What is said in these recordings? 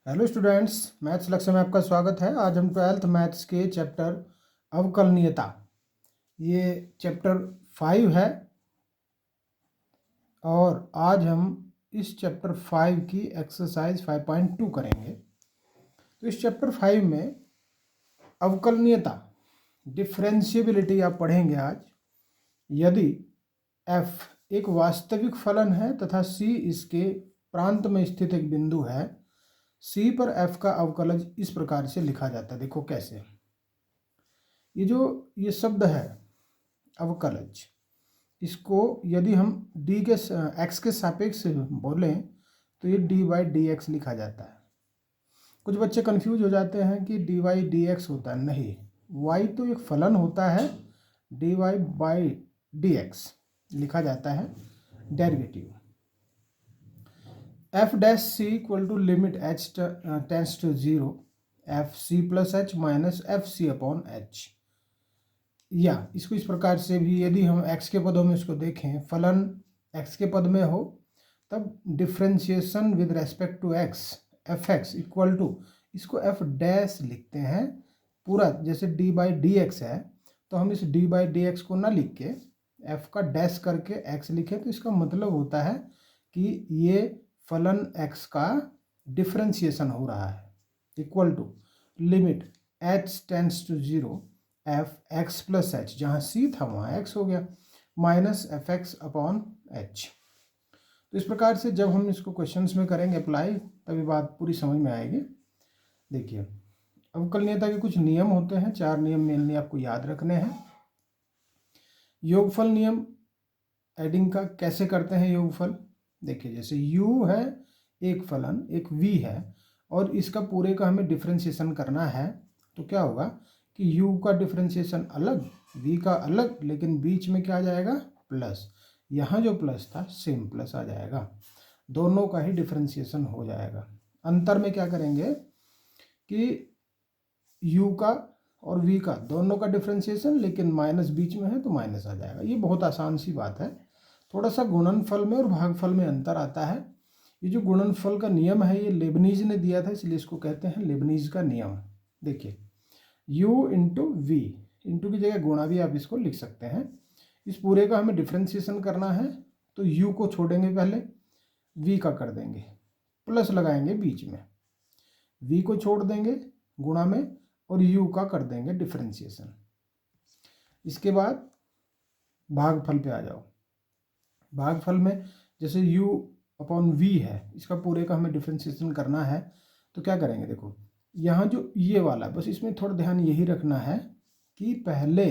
Hello students, maths लक्ष्य में आपका स्वागत है। आज हम 12th मैथ्स के चैप्टर अवकलनीयता, ये चैप्टर 5 है और आज हम इस चैप्टर 5 की एक्सरसाइज 5.2 करेंगे। तो इस चैप्टर 5 में अवकलनीयता, डिफरेंशिएबिलिटी आप पढ़ेंगे आज। यदि f एक वास्तविक फलन है तथा c इसके प्रांत में स्थित एक बिंदु है, c पर f का अवकलज इस प्रकार से लिखा जाता है। देखो कैसे, ये शब्द है अवकलज, इसको यदि हम d के x के सापेक्ष बोलें तो ये dy/dx लिखा जाता है। कुछ बच्चे कंफ्यूज हो जाते हैं कि dy/dx होता है, नहीं, y तो एक फलन होता है, dy/dx लिखा जाता है derivative. f dash c equal to limit h tends to 0 F C plus H minus F C upon H. या इसको इस प्रकार से भी, यदि हम x के पदों में इसको देखें, फलन x के पद में हो तब differentiation with respect to x F X equal to, इसको f डैश लिखते हैं पूरा, जैसे d/dx है तो हम इस d/dx को ना लिख के f का डैश करके x लिखें तो इसका मतलब होता है कि ये फलन x का डिफ्रेंशिएशन हो रहा है, equal to limit h tends to 0 F X plus H, जहाँ c था वहाँ x हो गया, minus F X upon H. तो इस प्रकार से जब हम इसको क्वेश्चंस में करेंगे अप्लाई, तभी बात पूरी समझ में आएगी। देखिए, अवकलनीयता के कुछ नियम होते हैं, 4 नियम मेनली आपको याद रखने हैं। योगफल नियम, एडिंग का कैसे करते हैं योगफल। देखिए, जैसे u है एक फलन, एक v है और इसका पूरे का हमें डिफ्रेंशिएशन करना है, तो क्या होगा कि u का डिफ्रेंशिएशन अलग, v का अलग, लेकिन बीच में क्या आ जाएगा, प्लस। यहाँ जो प्लस था सेम प्लस आ जाएगा, दोनों का ही डिफ्रेंशिएशन हो जाएगा। अंतर में क्या करेंगे कि u का और v का दोनों का डिफ्रेंशिएशन, लेकिन माइनस बीच में है तो माइनस आ जाएगा। ये बहुत आसान सी बात है। थोड़ा सा गुणनफल में और भागफल में अंतर आता है। ये जो गुणनफल का नियम है ये लेबनीज ने दिया था, इसलिए इसको कहते हैं लेबनीज का नियम। देखिए, u इंटू वी, इंटू की जगह गुणा भी आप इसको लिख सकते हैं। इस पूरे का हमें डिफ्रेंशिएशन करना है तो u को छोड़ेंगे, पहले v का कर देंगे, प्लस लगाएंगे बीच में, v को छोड़ देंगे गुणा में और u का कर देंगे डिफ्रेंशिएशन। इसके बाद भागफल पे आ जाओ। भागफल में जैसे u अपॉन v है, इसका पूरे का हमें डिफ्रेंशिएशन करना है तो क्या करेंगे, देखो यहाँ जो ये वाला, बस इसमें थोड़ा ध्यान यही रखना है कि पहले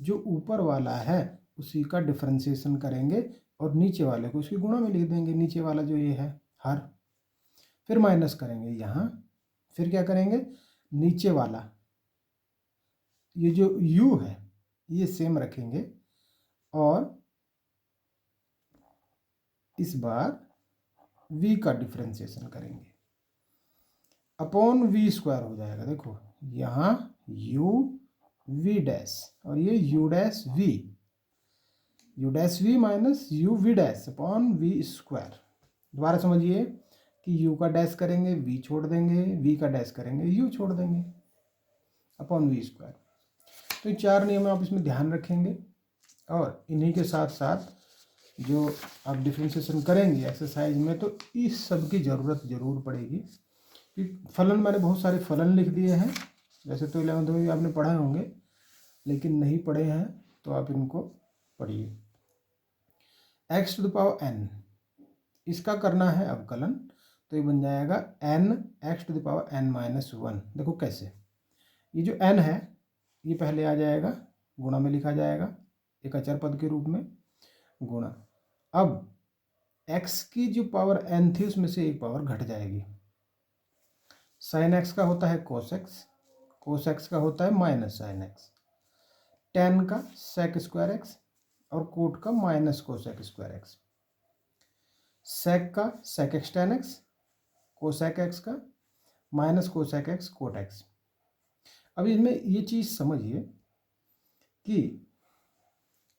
जो ऊपर वाला है उसी का डिफ्रेंशिएशन करेंगे और नीचे वाले को उसकी गुणा में लिख देंगे, नीचे वाला जो ये है हर, फिर माइनस करेंगे यहाँ, फिर क्या करेंगे, नीचे वाला ये जो u है ये सेम रखेंगे और इस बार v का डिफ्रेंशिएशन करेंगे, अपॉन v स्क्वायर हो जाएगा। देखो यहाँ u v डैश और ये u dash v minus u v dash upon v square. दोबारा समझिए कि u का डैश करेंगे v छोड़ देंगे, v का डैश करेंगे u छोड़ देंगे, अपॉन v स्क्वायर। तो ये 4 नियम आप इसमें ध्यान रखेंगे और इन्हीं के साथ साथ जो आप डिफ्रेंशिएशन करेंगे एक्सरसाइज में तो इस सब की ज़रूरत जरूर पड़ेगी। कि फलन, मैंने बहुत सारे फलन लिख दिए हैं, वैसे तो 11th में भी आपने पढ़े होंगे, लेकिन नहीं पढ़े हैं तो आप इनको पढ़िए। x to the power n, इसका करना है अवकलन, तो ये बन जाएगा n x to the power n minus 1। देखो कैसे, ये जो n है ये पहले आ जाएगा, गुणा में लिखा जाएगा एक अचर पद के रूप में, गुणा। अब x की जो पावर n थी उसमें से एक पावर घट जाएगी। साइन x का होता है कोस x का होता है माइनस साइन x, tan का सेक स्क्वायर x और कोट का minus cosec square x, sec का sec x tan x, cosec x का minus cosec x cot x। अब इसमें ये चीज़ समझिए कि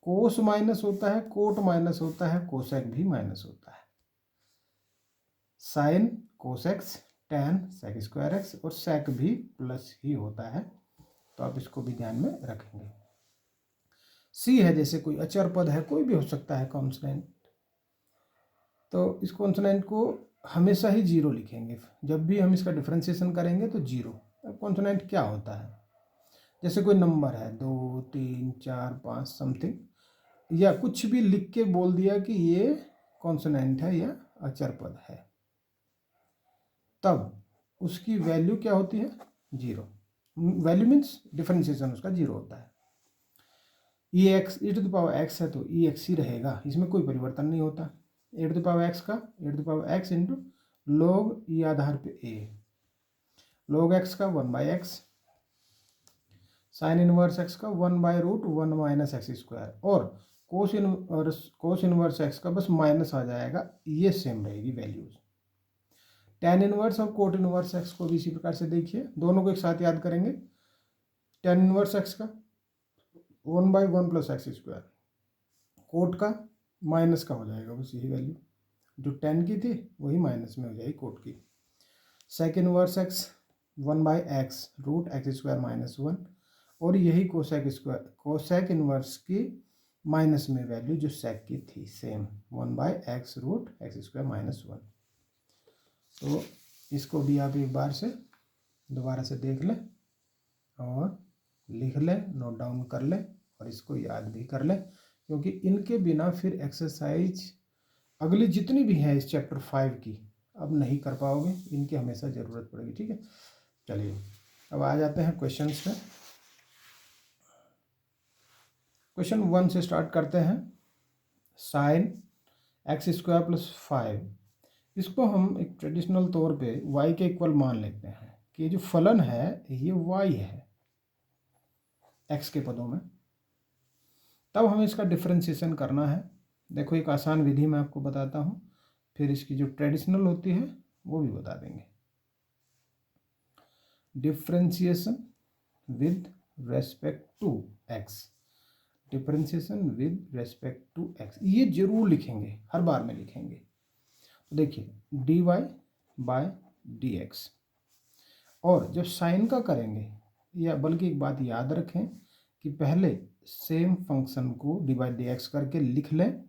कोस माइनस होता है, कोट माइनस होता है, कोसेक भी माइनस होता है। Sine cos x tan sec square x, और sec भी प्लस ही होता है, तो आप इसको भी ध्यान में रखेंगे। c है जैसे कोई अचर पद है, कोई भी हो सकता है कॉन्स्टेंट, तो इस कॉन्स्टेंट को हमेशा ही जीरो लिखेंगे। जब भी हम इसका डिफ्रेंशिएशन करेंगे तो जीरो। कॉन्स्टेंट क्या होता है, जैसे कोई नंबर है 2 3 4 5 समथिंग, या कुछ भी लिख के बोल दिया कि ये कॉन्सोनेंट है या अचर पद है, तब उसकी वैल्यू क्या होती है, जीरो। वैल्यू मीन्स डिफरेंशिएशन उसका जीरो होता है। E x e to the power x है तो ई एक्स ही रहेगा, इसमें कोई परिवर्तन नहीं होता। A to the power x का a to the power x into log e आधार पे ए, लॉग एक्स का 1/x, साइन इनवर्स एक्स का 1/√1 माइनस एक्स स्क्वायर, और कोस इनवर्स एक्स का बस माइनस आ जाएगा, ये सेम रहेगी वैल्यूज। tan इनवर्स और कोट इनवर्स एक्स को भी इसी प्रकार से देखिए, दोनों को एक साथ याद करेंगे। tan इनवर्स एक्स का 1/1 प्लस एक्स स्क्वायर, कोट का माइनस का हो जाएगा बस यही वैल्यू, जो tan की थी वही माइनस में हो जाएगी कोट की। sec inverse X 1/x root X square minus 1, और यही कोसेक इनवर्स की माइनस में वैल्यू जो सेक की थी same 1/x root X square minus 1। तो इसको भी आप एक बार से दोबारा से देख लें और लिख लें, नोट डाउन कर लें, और इसको याद भी कर लें, क्योंकि इनके बिना फिर एक्सरसाइज अगली जितनी भी है इस चैप्टर 5 की अब नहीं कर पाओगे, इनकी हमेशा ज़रूरत पड़ेगी। ठीक है, चलिए अब आ जाते हैं क्वेश्चंस पे। क्वेश्चन 1 से स्टार्ट करते हैं। साइन एक्स स्क्वायर प्लस 5, इसको हम एक ट्रेडिशनल तौर पे y के इक्वल मान लेते हैं कि ये जो फलन है ये y है x के पदों में। तब हमें इसका डिफरेंशिएशन करना है। देखो एक आसान विधि मैं आपको बताता हूँ, फिर इसकी जो ट्रेडिशनल होती है वो भी बता देंगे। Differentiation with respect to x, differentiation with respect to x, ये जरूर लिखेंगे, हर बार में लिखेंगे। तो देखिए dy बाय dx, और जब साइन का करेंगे, या बल्कि एक बात याद रखें कि पहले सेम फंक्शन को dy बाई dx करके लिख लें,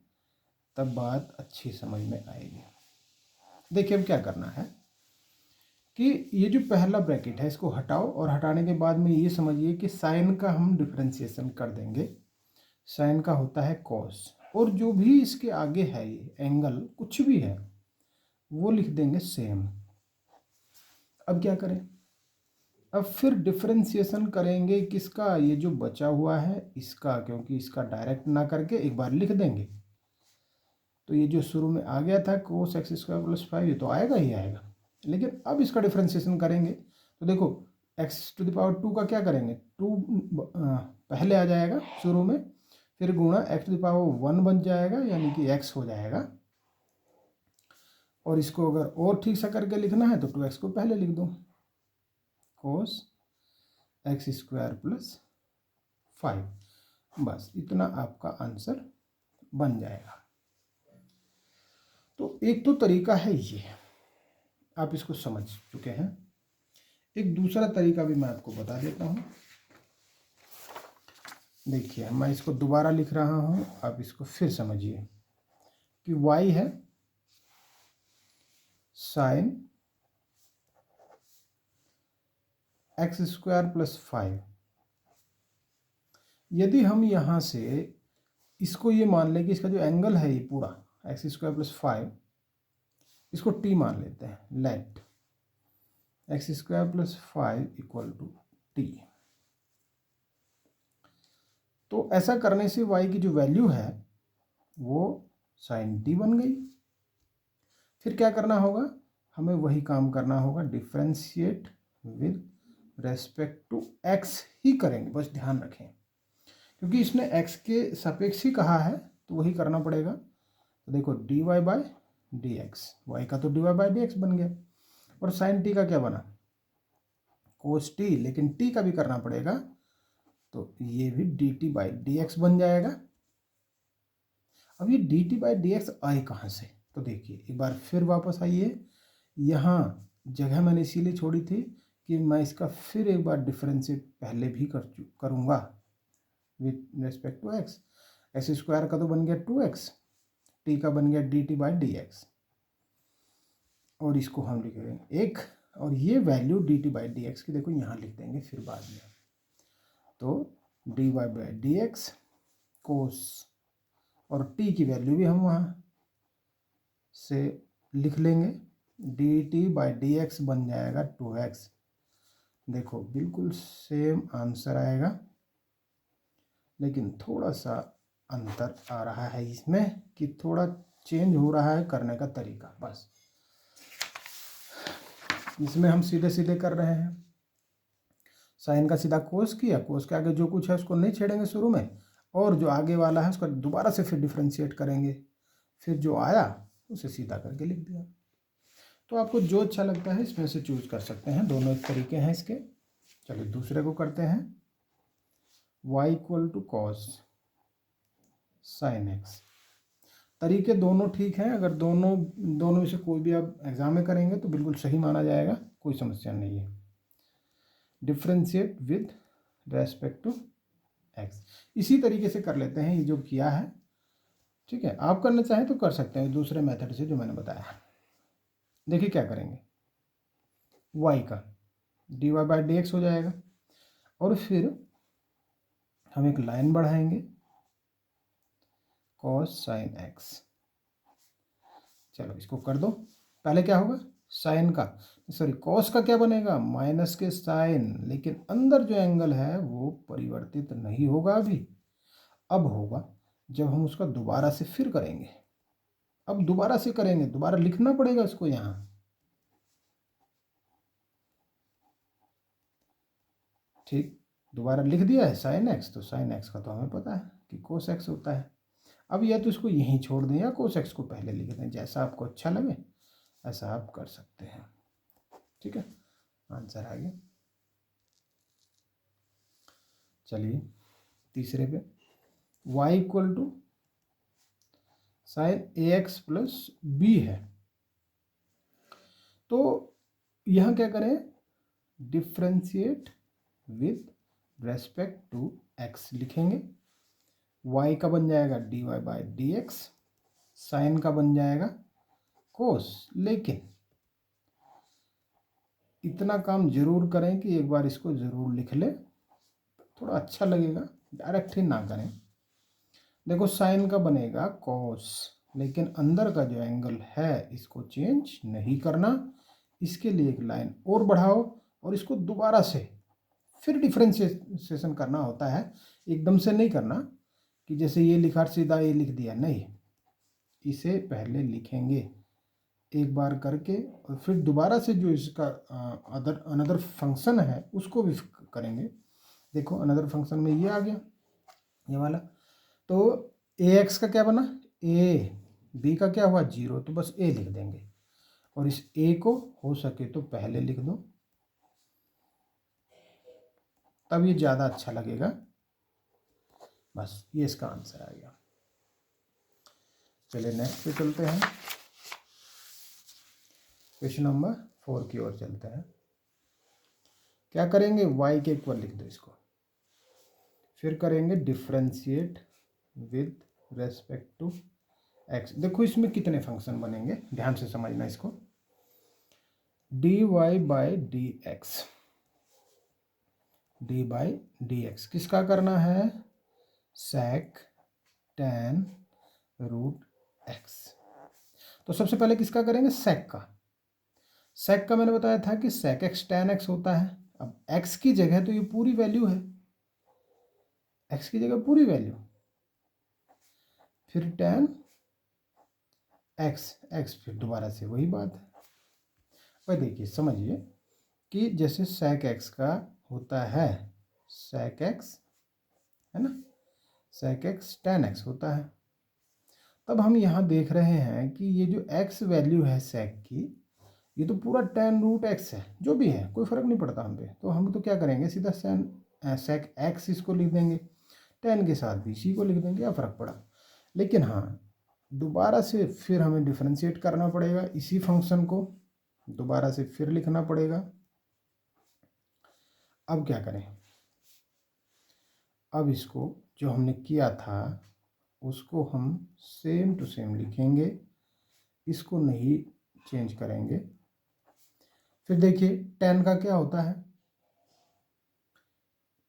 तब बात अच्छी समझ में आएगी। देखिए अब क्या करना है कि ये जो पहला ब्रैकेट है इसको हटाओ, और हटाने के बाद में ये समझिए कि साइन का हम डिफरेंशिएशन कर देंगे। साइन का होता है कॉस, और जो भी इसके आगे है ये एंगल कुछ भी है वो लिख देंगे सेम। अब क्या करें, अब फिर डिफरेंशिएशन करेंगे किसका, ये जो बचा हुआ है इसका, क्योंकि इसका डायरेक्ट ना करके एक बार लिख देंगे। तो ये जो शुरू में आ गया था कोस एक्स स्क्वायर प्लस 5, ये तो आएगा ही आएगा, लेकिन अब इसका डिफरेंशिएशन करेंगे तो देखो एक्स टू द पावर 2 का क्या करेंगे, 2 पहले आ जाएगा शुरू में, फिर गुणा एक्स टू द पावर 1 बन जाएगा, यानी कि x हो जाएगा। और इसको अगर और ठीक से करके लिखना है तो 2x को पहले लिख दो, कोस एक्स स्क्वायर प्लस 5, बस इतना आपका आंसर बन जाएगा। तो एक तो तरीका है ये, आप इसको समझ चुके हैं। एक दूसरा तरीका भी मैं आपको बता देता हूँ। देखिए मैं इसको दोबारा लिख रहा हूँ, आप इसको फिर समझिए कि y है साइन एक्स स्क्वायर प्लस 5। यदि हम यहाँ से इसको ये मान लें कि इसका जो एंगल है ये पूरा एक्स स्क्वायर प्लस 5, इसको t मान लेते हैं, let X square plus 5 equal to t। तो ऐसा करने से y की जो वैल्यू है वो साइन t बन गई। फिर क्या करना होगा, हमें वही काम करना होगा, differentiate with respect to x ही करेंगे, बस ध्यान रखें, क्योंकि इसने x के सापेक्ष ही कहा है तो वही करना पड़ेगा। तो देखो dy बाय dx, y का तो dy बाय dx बन गया, और साइन t का क्या बना, कोस t, लेकिन t का भी करना पड़ेगा, तो ये भी dt बाई dx बन जाएगा। अब ये dt बाई dx आए कहाँ से, तो देखिए एक बार फिर वापस आइए, यहाँ जगह मैंने इसीलिए छोड़ी थी कि मैं इसका फिर एक बार डिफ्रेंशिएट पहले भी करूँगा with respect to X. X square का तो बन गया 2x, टी का बन गया dt/dx, और इसको हम लिखेंगे एक, और ये वैल्यू dt/dx की देखो यहाँ लिख देंगे फिर बाद में। तो dy/dx कोस, और t की वैल्यू भी हम वहाँ से लिख लेंगे, dt/dx बन जाएगा 2x। देखो बिल्कुल सेम आंसर आएगा, लेकिन थोड़ा सा अंतर आ रहा है इसमें कि थोड़ा चेंज हो रहा है करने का तरीका। बस इसमें हम सीधे सीधे कर रहे हैं, साइन का सीधा कोस किया, कोस के आगे जो कुछ है उसको नहीं छेड़ेंगे शुरू में, और जो आगे वाला है उसका दोबारा से फिर डिफ्रेंशिएट करेंगे, फिर जो आया उसे सीधा करके लिख दिया। तो आपको जो अच्छा लगता है इसमें से चूज कर सकते हैं, दोनों एक तरीके हैं इसके। चलिए दूसरे को करते हैं, y = cos sin x। तरीके दोनों ठीक हैं, अगर दोनों में से कोई भी आप एग्जाम में करेंगे तो बिल्कुल सही माना जाएगा, कोई समस्या नहीं है। Differentiate with respect to X, इसी तरीके से कर लेते हैं ये जो किया है, ठीक है। आप करना चाहें तो कर सकते हैं दूसरे मेथड से जो मैंने बताया। देखिए क्या करेंगे, y का dy/dx हो जाएगा, और फिर हम एक लाइन बढ़ाएंगे cos sin x। चलो इसको कर दो, पहले क्या होगा, साइन का सॉरी कॉस का क्या बनेगा, माइनस के साइन, लेकिन अंदर जो एंगल है वो परिवर्तित नहीं होगा अभी, अब होगा जब हम उसका दोबारा से फिर करेंगे। अब दोबारा से करेंगे, दोबारा लिखना पड़ेगा इसको यहाँ, ठीक, दोबारा लिख दिया है साइन एक्स, तो साइन एक्स का तो हमें पता है कि कोस एक्स होता है। अब या तो इसको यहीं छोड़ दें या कोस एक्स को पहले लिख दें, जैसा आपको अच्छा लगे ऐसा आप कर सकते हैं, ठीक है। आंसर आ गया। चलिए तीसरे पे, y = sin ax + b है, तो यहाँ क्या करें, differentiate with respect to x लिखेंगे। y का बन जाएगा dy/dx, साइन का बन जाएगा कोस, लेकिन इतना काम जरूर करें कि एक बार इसको जरूर लिख ले, थोड़ा अच्छा लगेगा, डायरेक्ट ही ना करें। देखो साइन का बनेगा कॉस, लेकिन अंदर का जो एंगल है इसको चेंज नहीं करना, इसके लिए एक लाइन और बढ़ाओ, और इसको दोबारा से फिर डिफ्रेंशिएशन करना होता है, एकदम से नहीं करना कि जैसे ये लिखा सीधा ये लिख दिया, नहीं, इसे पहले लिखेंगे एक बार करके, और फिर दोबारा से जो इसका अनदर फंक्शन है उसको भी करेंगे। देखो अनदर फंक्शन में ये आ गया, ये वाला, तो ax का क्या बना, a, b का क्या हुआ 0, तो बस a लिख देंगे, और इस a को हो सके तो पहले लिख दो, तब ये ज़्यादा अच्छा लगेगा। बस ये इसका आंसर आ गया। चलिए नेक्स्ट पे चलते हैं, क्वेश्चन नंबर 4 की ओर चलते हैं। क्या करेंगे, y के इक्वल लिख दो इसको, फिर करेंगे differentiate with respect to x। देखो इसमें कितने फंक्शन बनेंगे, ध्यान से समझना इसको, dy/dx, dy/dx किसका करना है, sec tan √x। तो सबसे पहले किसका करेंगे, sec का। sec का मैंने बताया था कि sec x tan x होता है। अब x की जगह तो ये पूरी वैल्यू है, x की जगह पूरी वैल्यू, फिर tan x, फिर दोबारा से वही बात है। भाई देखिए समझिए कि जैसे sec x का होता है sec x, है ना, sec x tan x होता है। तब हम यहाँ देख रहे हैं कि ये जो x वैल्यू है sec की, ये तो पूरा tan √x है, जो भी है कोई फ़र्क नहीं पड़ता हम पे, तो हम तो क्या करेंगे सीधा sec x इसको लिख देंगे, tan के साथ भी इसी को लिख देंगे, क्या फ़र्क पड़ा। लेकिन हाँ दोबारा से फिर हमें डिफ्रेंशिएट करना पड़ेगा इसी फंक्शन को, दोबारा से फिर लिखना पड़ेगा। अब क्या करें, अब इसको जो हमने किया था उसको हम सेम टू सेम लिखेंगे, इसको नहीं चेंज करेंगे। फिर देखिए 10 का क्या होता है,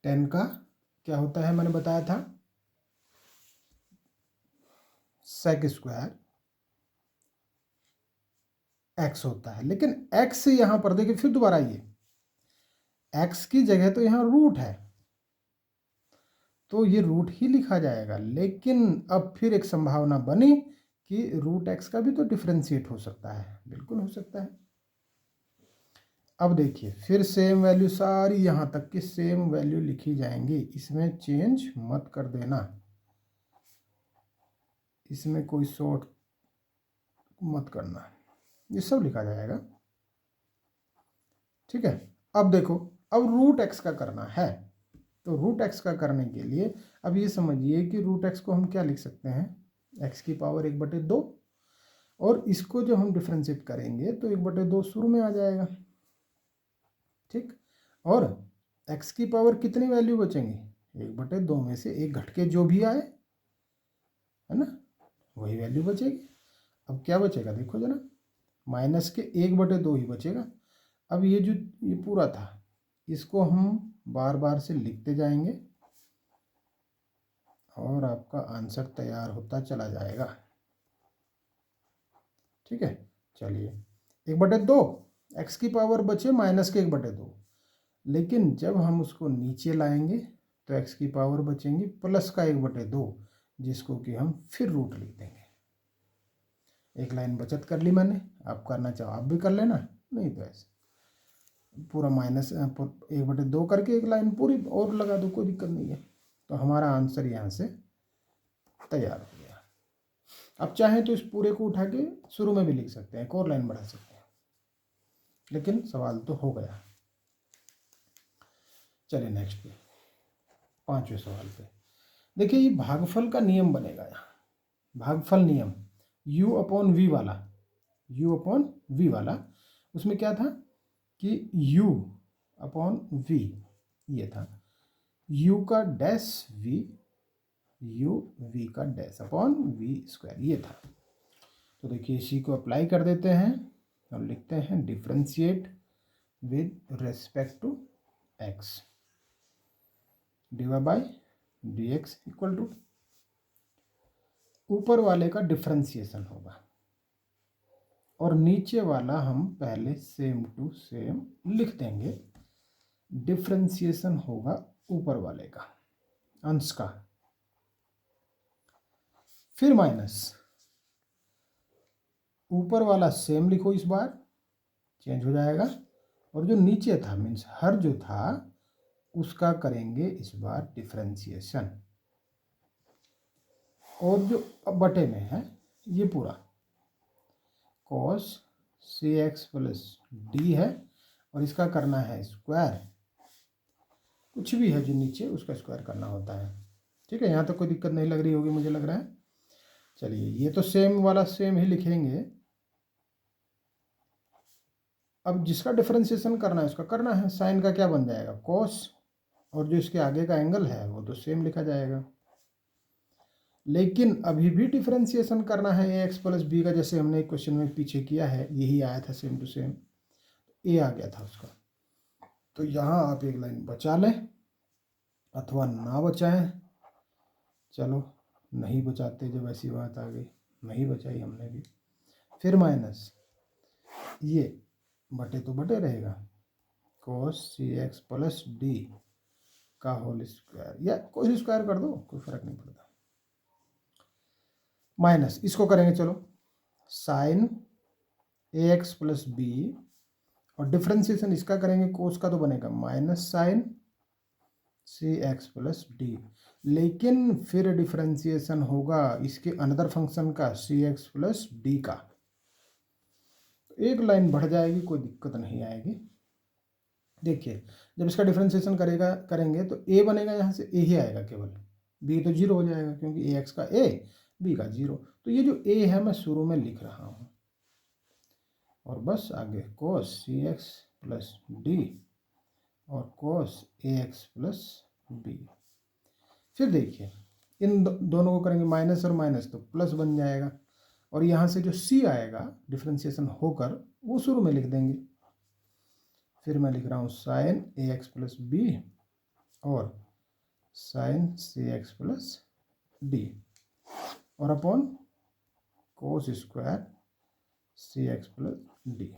10 का क्या होता है मैंने बताया था, सेक स्क्वायर एक्स होता है। लेकिन एक्स यहां पर देखिए फिर दोबारा ये एक्स की जगह तो यहां रूट है, तो ये रूट ही लिखा जाएगा। लेकिन अब फिर एक संभावना बनी कि रूट एक्स का भी तो डिफरेंशिएट हो सकता है, बिल्कुल हो सकता है। अब देखिए फिर सेम वैल्यू, सारी यहां तक की सेम वैल्यू लिखी जाएंगी, इसमें चेंज मत कर देना, इसमें कोई शॉर्ट मत करना, ये सब लिखा जाएगा। ठीक है। अब देखो, अब रूट एक्स का करना है, तो रूट एक्स का करने के लिए अब ये समझिए कि रूट एक्स को हम क्या लिख सकते हैं, एक्स की पावर 1/2, और इसको जब हम डिफ्रेंशिएट करेंगे तो 1/2 शुरू में आ जाएगा। ठीक, और x की पावर कितनी वैल्यू बचेंगी, 1/2 में से एक घट के जो भी आए, है ना, वही वैल्यू बचेगी। अब क्या बचेगा देखो जरा, माइनस के 1/2 ही बचेगा। अब ये जो ये पूरा था इसको हम बार बार से लिखते जाएंगे और आपका आंसर तैयार होता चला जाएगा। ठीक है, चलिए 1/2, एक्स की पावर बचे माइनस के 1/2, लेकिन जब हम उसको नीचे लाएंगे तो एक्स की पावर बचेंगी प्लस का 1/2, जिसको कि हम फिर रूट लिख देंगे। एक लाइन बचत कर ली मैंने, आप करना चाहो आप भी कर लेना, नहीं तो ऐसे पूरा माइनस 1/2 करके एक लाइन पूरी और लगा दो, कोई दिक्कत नहीं है। तो हमारा आंसर यहाँ से तैयार हो गया। अब चाहें तो इस पूरे को उठा के शुरू में भी लिख सकते हैं, एक और लाइन बढ़ा सकते हैं, लेकिन सवाल तो हो गया। चलिए नेक्स्ट पे, 5वें सवाल पे देखिए, ये भागफल का नियम बनेगा यहाँ, भागफल नियम u/v वाला, u/v वाला, उसमें क्या था कि u/v ये था, u का डैश v, v का डैश अपॉन v², ये था। तो देखिए इसी को अप्लाई कर देते हैं और लिखते हैं differentiate with respect to x, divide by dx equal to, ऊपर वाले का डिफरेंशिएशन होगा और नीचे वाला हम पहले सेम टू सेम लिख देंगे। डिफरेंशिएशन होगा ऊपर वाले का, अंश का, फिर माइनस, ऊपर वाला सेम लिखो, इस बार चेंज हो जाएगा, और जो नीचे था मीन्स हर जो था उसका करेंगे इस बार डिफरेंशिएशन, और जो बटे में है ये पूरा cos cx प्लस डी है, और इसका करना है स्क्वायर, कुछ भी है जो नीचे उसका स्क्वायर करना होता है। ठीक है, यहाँ तक कोई दिक्कत नहीं लग रही होगी मुझे लग रहा है। चलिए ये तो सेम वाला सेम ही लिखेंगे। अब जिसका डिफरेंशिएशन करना है उसका करना है, साइन का क्या बन जाएगा cos, और जो इसके आगे का एंगल है वो तो सेम लिखा जाएगा। लेकिन अभी भी डिफरेंशिएशन करना है ax प्लस बी का, जैसे हमने एक क्वेश्चन में पीछे किया है, यही आया था सेम टू सेम, ए आ गया था उसका। तो यहाँ आप एक लाइन बचा लें अथवा ना बचाएं, चलो नहीं बचाते, जब ऐसी बात आ गई नहीं बचाई हमने भी। फिर माइनस, ये बटे तो बटे रहेगा, cos cx प्लस डी का होल स्क्वायर, या कोई स्क्वायर कर दो, कोई फर्क नहीं पड़ता, माइनस इसको करेंगे चलो साइन ax प्लस बी, और डिफरेंशिएशन इसका करेंगे कोस का, तो बनेगा minus sine cx plus D. लेकिन फिर डिफरेंशिएशन होगा इसके अनदर फंक्शन का cx प्लस डी का, एक लाइन बढ़ जाएगी, कोई दिक्कत नहीं आएगी। देखिए जब इसका डिफरेंशिएशन करेंगे तो a बनेगा, यहाँ से a ही आएगा केवल, b तो 0 हो जाएगा क्योंकि ax का a, b का 0। तो ये जो a है मैं शुरू में लिख रहा हूँ, और बस आगे cos cx प्लस डी और cos ax प्लस बी। फिर देखिए इन दोनों को करेंगे माइनस और माइनस तो प्लस बन जाएगा, और यहाँ से जो c आएगा डिफ्रेंशिएशन होकर वो शुरू में लिख देंगे। फिर मैं लिख रहा हूँ साइन ax प्लस बी और साइन cx प्लस डी और upon cos square cx plus D.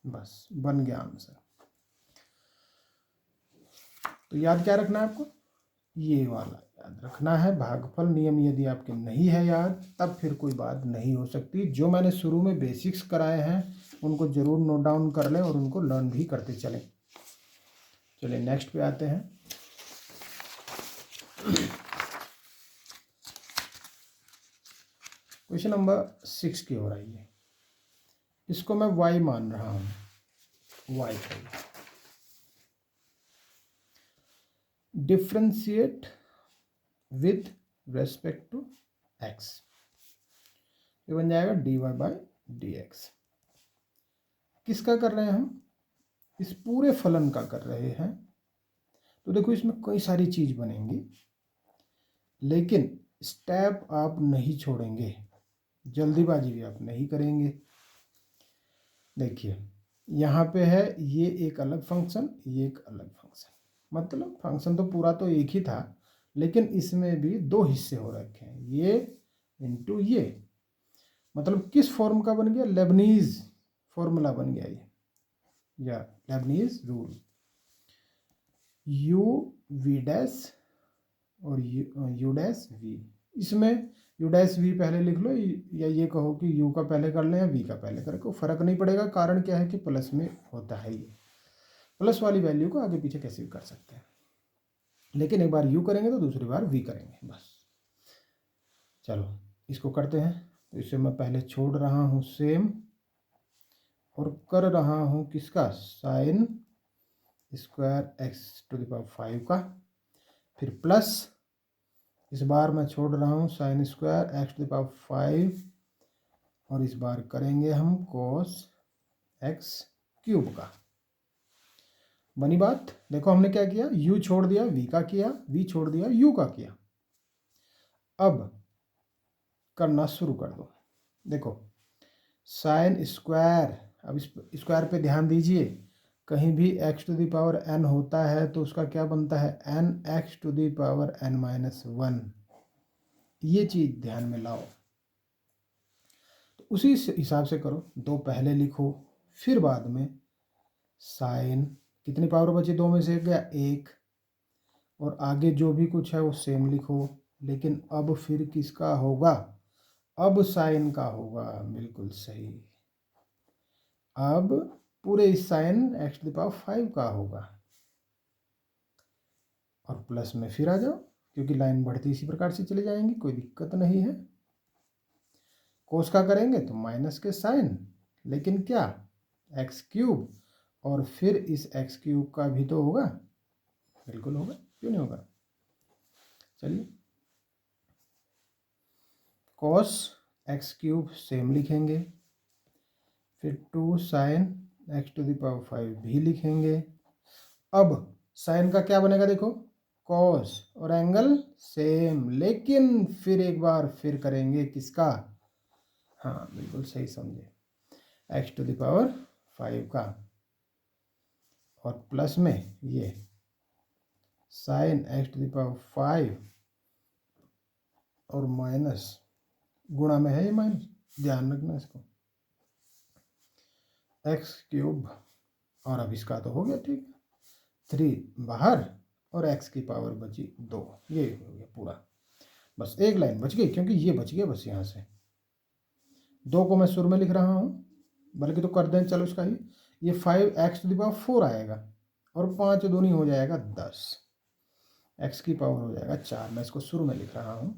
बस बन गया आंसर। तो याद क्या रखना है आपको, ये वाला याद रखना है। भागफल नियम यदि आपके नहीं है याद तब फिर कोई बात नहीं हो सकती। जो मैंने शुरू में बेसिक्स कराए हैं उनको जरूर नोट डाउन कर लें और उनको लर्न भी करते चलें। चलिए नेक्स्ट पे आते हैं। क्वेश्चन नंबर 6 की हो रही है। इसको मैं y मान रहा हूँ, y को differentiate with respect to x, ये बन जाएगा dy बाई डी एक्स। किसका कर रहे हैं हम, इस पूरे फलन का कर रहे हैं। तो देखो इसमें कई सारी चीज बनेंगी, लेकिन स्टेप आप नहीं छोड़ेंगे, जल्दीबाजी भी आप नहीं करेंगे। देखिए यहाँ पे है ये एक अलग फंक्शन, ये एक अलग फंक्शन, मतलब फंक्शन तो पूरा तो एक ही था लेकिन इसमें भी दो हिस्से हो रखे हैं, ये इंटू ये। मतलब किस फॉर्म का बन गया, लेबनीज फॉर्मूला बन गया ये, या Leibniz rule. U V dash और यू डैश वी, इसमें यू डैश वी पहले लिख लो, या ये कहो कि यू का पहले कर लें या वी का पहले करें, कोई फर्क नहीं पड़ेगा। कारण क्या है कि प्लस में होता है, ये प्लस वाली वैल्यू को आगे पीछे कैसे भी कर सकते हैं, लेकिन एक बार यू करेंगे तो दूसरी बार वी करेंगे बस। चलो इसको करते हैं। तो इसे मैं पहले छोड़ रहा हूँ सेम और कर रहा हूँ किसका, sine square X to the power 5 का, फिर प्लस इस बार मैं छोड़ रहा हूँ sine square X to the power 5 और इस बार करेंगे हम कोस एक्स क्यूब का। बनी बात। देखो हमने क्या किया, u छोड़ दिया v का किया, v छोड़ दिया u का किया। अब करना शुरू कर दो। देखो साइन स्क्वायर, अब इस स्क्वायर पे ध्यान दीजिए, कहीं भी x to the power n होता है तो उसका क्या बनता है, n x to the power n minus 1। ये चीज ध्यान में लाओ। तो उसी हिसाब से करो, दो पहले लिखो फिर बाद में साइन, कितनी पावर बची, दो में से एक गया एक, और आगे जो भी कुछ है वो सेम लिखो। लेकिन अब फिर किसका होगा, अब साइन का होगा, बिल्कुल सही। अब पूरे इस sine X to the power 5 का होगा, और प्लस में फिर आ जाओ क्योंकि लाइन बढ़ती इसी प्रकार से चली जाएंगी, कोई दिक्कत नहीं है। कोस का करेंगे तो माइनस के साइन, लेकिन क्या एक्स क्यूब, और फिर इस एक्स क्यूब का भी तो होगा, बिल्कुल होगा, क्यों नहीं होगा। चलिए कॉस एक्स क्यूब सेम लिखेंगे, फिर 2 sine X to the power 5 भी लिखेंगे। अब साइन का क्या बनेगा, देखो कॉस और एंगल सेम, लेकिन फिर एक बार फिर करेंगे किसका, हाँ बिल्कुल सही समझे, एक्स टू द पावर 5 का, और प्लस में ये sine X to the power 5 और माइनस गुणा में है ये माइनस, ध्यान रखना इसको, एक्स क्यूब, और अब इसका तो हो गया ठीक, 3 बाहर और एक्स की पावर बची 2, ये हो गया पूरा। बस एक लाइन बच गई क्योंकि ये बच गया बस, यहाँ से 2 को मैं शुरू में लिख रहा हूँ, बल्कि तो कर दें चलो इसका ही, ये 5 एक्स टू द पावर 4 आएगा और 5 दूनी हो जाएगा 10, एक्स की पावर हो जाएगा 4, मैं इसको शुरू में लिख रहा हूँ।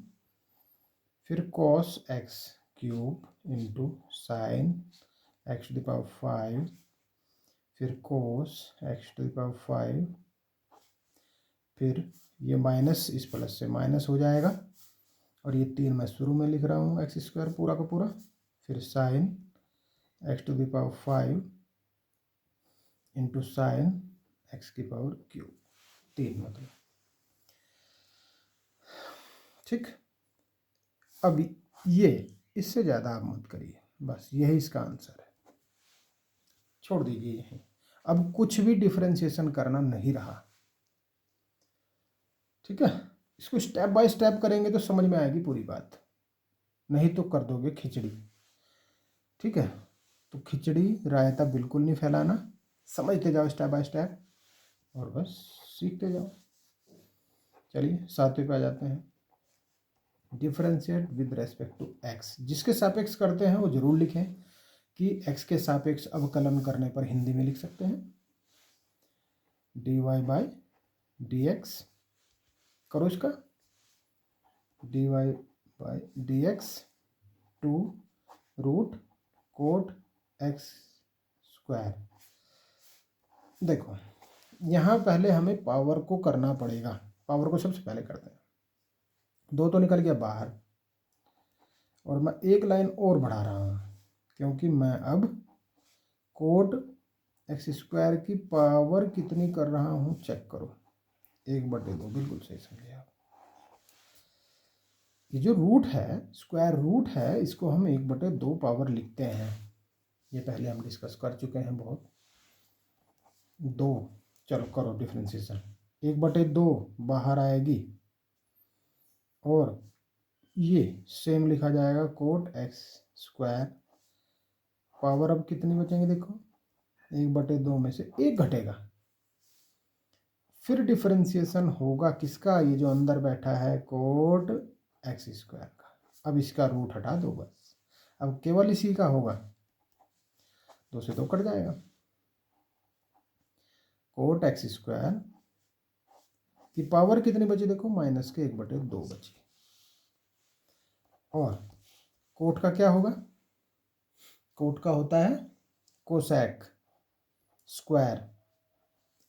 फिर cos X cube into sine X to the power 5, फिर cos X to the power 5, फिर ये माइनस इस प्लस से माइनस हो जाएगा, और ये 3 मैं शुरू में लिख रहा हूँ एक्स स्क्वायर पूरा का पूरा, फिर sine X to the power 5 into sine X की पावर क्यूब, 3 मतलब। ठीक, अब ये इससे ज़्यादा आप मत करिए, बस यही इसका आंसर है, छोड़ दीजिए यही। अब कुछ भी डिफरेंशिएशन करना नहीं रहा। ठीक है, इसको स्टेप बाय स्टेप करेंगे तो समझ में आएगी पूरी बात, नहीं तो कर दोगे खिचड़ी। ठीक है, तो खिचड़ी रायता बिल्कुल नहीं फैलाना, समझते जाओ स्टेप बाय स्टेप और बस सीखते जाओ। चलिए 7वें पे आ जाते हैं। Differentiate with respect to X, जिसके सापेक्ष करते हैं वो जरूर लिखें कि एक्स के सापेक्ष अवकलन करने पर हिंदी में लिख सकते हैं dy बाई डी एक्स। करो इसका dy by D X to root cot X square. देखो यहाँ पहले हमें पावर को करना पड़ेगा, पावर को सबसे पहले करते हैं। 2 तो निकल गया बाहर और मैं एक लाइन और बढ़ा रहा हूँ क्योंकि मैं अब कोट एक्स स्क्वायर की पावर कितनी कर रहा हूँ चेक करो, 1/2, बिल्कुल सही समझे आप। ये जो रूट है, स्क्वायर रूट है, इसको हम 1/2 पावर लिखते हैं, ये पहले हम डिस्कस कर चुके हैं बहुत। 2, चलो करो डिफ्रेंसिएशन, 1/2 बाहर आएगी और ये सेम लिखा जाएगा कोट एक्स स्क्वायर। पावर अब कितनी बचेंगे देखो, 1/2 में से 1 घटेगा, फिर डिफरेंशिएशन होगा किसका, ये जो अंदर बैठा है कोट एक्स स्क्वायर का। अब इसका रूट हटा दो बस, अब केवल इसी का होगा, 2 से 2 कट जाएगा। कोट एक्स स्क्वायर की पावर कितनी बची देखो, माइनस के 1/2 बची। और कोट का क्या होगा, कोट का होता है कोसेक स्क्वायर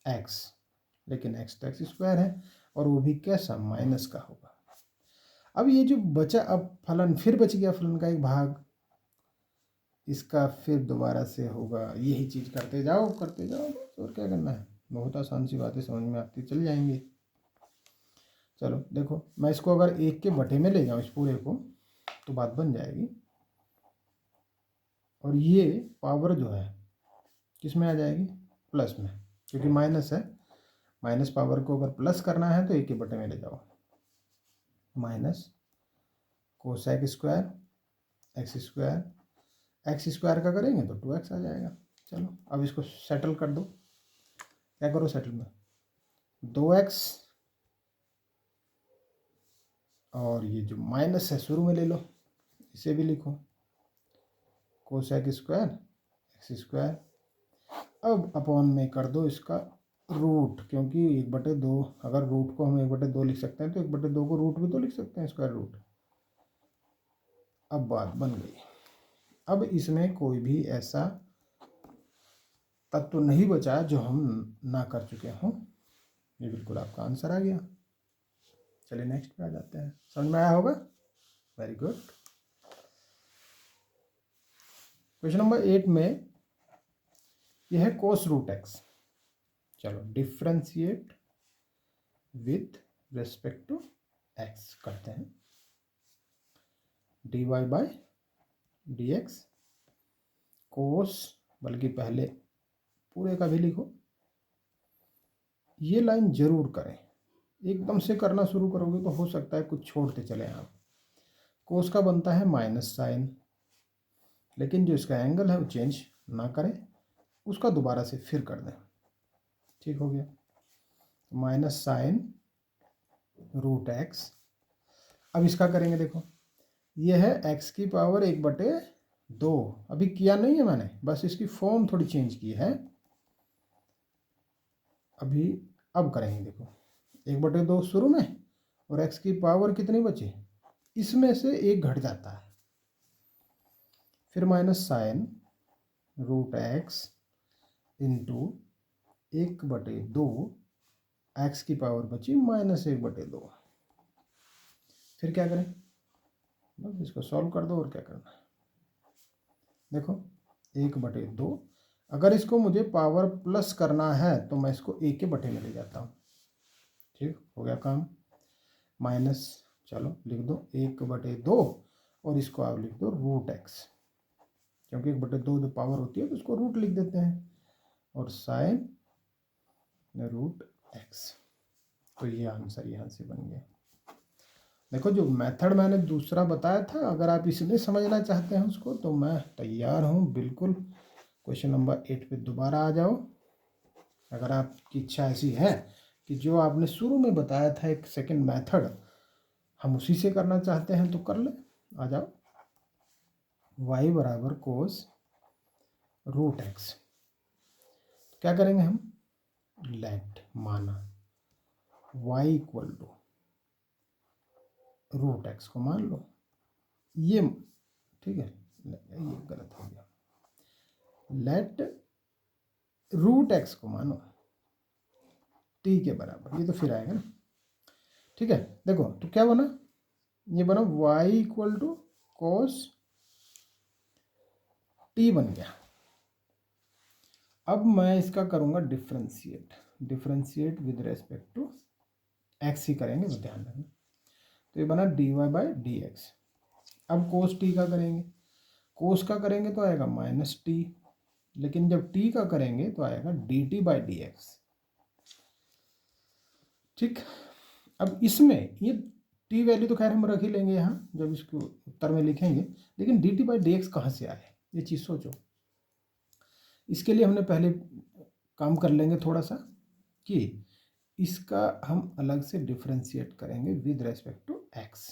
एक्स, लेकिन एक्स तो एक्स स्क्वायर है और वो भी कैसा, माइनस का होगा। अब ये जो बचा, अब फलन फिर बच गया, फलन का एक भाग, इसका फिर दोबारा से होगा, यही चीज़ करते जाओ करते जाओ, और क्या करना है, बहुत आसान सी बातें समझ में आती चल जाएंगी। चलो देखो, मैं इसको अगर 1 के बटे में ले जाऊँ इस पूरे को तो बात बन जाएगी, और ये पावर जो है किस में आ जाएगी, प्लस में, क्योंकि माइनस है, माइनस पावर को अगर प्लस करना है तो 1 के बटे में ले जाओ, minus cosec square x square का करेंगे तो 2x आ जाएगा। चलो अब इसको सेटल कर दो, क्या करो सेटल में, 2x और ये जो माइनस है शुरू में ले लो, इसे भी लिखो कोसेक स्क्वायर एक्स स्क्वायर। अब अपॉन में कर दो इसका रूट, क्योंकि 1/2, अगर रूट को हम 1/2 लिख सकते हैं तो 1/2 को रूट भी तो लिख सकते हैं, स्क्वायर रूट। अब बात बन गई। अब इसमें कोई भी ऐसा तत्व नहीं बचा जो हम ना कर चुके हों, ये बिल्कुल आपका आंसर आ गया। चलिए नेक्स्ट पे आ जाते हैं, समझ में आया होगा, वेरी गुड। क्वेश्चन नंबर 8 में यह है कोस रूट एक्स। चलो differentiate with respect to X करते हैं, dy by D X cos, बल्कि पहले पूरे का भी लिखो, ये लाइन जरूर करें, एकदम से करना शुरू करोगे तो हो सकता है कुछ छोड़ते चले आप। कोस का बनता है माइनस साइन, लेकिन जो इसका एंगल है वो चेंज ना करें, उसका दोबारा से फिर कर दें, ठीक हो गया, माइनस साइन रूट एक्स। अब इसका करेंगे, देखो ये है एक्स की पावर 1/2, अभी किया नहीं है मैंने, बस इसकी फॉर्म थोड़ी चेंज की है अभी। अब करेंगे, देखो 1/2 शुरू में और एक्स की पावर कितनी बची, इसमें से 1 घट जाता है, फिर minus sine root X into 1/2, X की पावर बची -1/2। फिर क्या करें, बस इसको सॉल्व कर दो, और क्या करना है। देखो 1/2। अगर इसको मुझे पावर प्लस करना है तो मैं इसको a के बटे में ले जाता हूँ। ठीक हो गया काम। माइनस, चलो लिख दो 1/2 और इसको आप लिख दो √x, क्योंकि 1/2 जो पावर होती है तो उसको रूट लिख देते हैं, और साइन √x। तो ये आंसर यहाँ से बन गया। देखो जो मेथड मैंने दूसरा बताया था, अगर आप इसमें समझना चाहते हैं उसको तो मैं तैयार हूँ बिल्कुल। क्वेश्चन नंबर 8 पे दोबारा आ जाओ। अगर आपकी इच्छा ऐसी है कि जो आपने शुरू में बताया था एक सेकंड मेथड, हम उसी से करना चाहते हैं तो कर ले, आ जाओ। y बराबर कोस √x, क्या करेंगे हम, लेट माना y इक्वल टू √x को मान लो, ये ठीक है, ये गलत हो गया, लेट √x को मानो t के बराबर, ये तो फिर आएगा ना। ठीक है, देखो तो क्या बना, ये बना y equal to cos t बन गया। अब मैं इसका करूंगा differentiate with respect to x ही करेंगे, तो ध्यान रखना। तो ये बना dy/dx। अब कोस t का करेंगे, कोस का करेंगे तो आएगा -t, लेकिन जब t का करेंगे तो आएगा dt/dx। ठीक, अब इसमें ये t वैल्यू तो खैर हम रख ही लेंगे यहाँ जब इसको उत्तर में लिखेंगे, लेकिन dt/dx कहाँ से आए, ये चीज़ सोचो। इसके लिए हमने पहले काम कर लेंगे थोड़ा सा, कि इसका हम अलग से डिफरेंशिएट करेंगे with respect to x।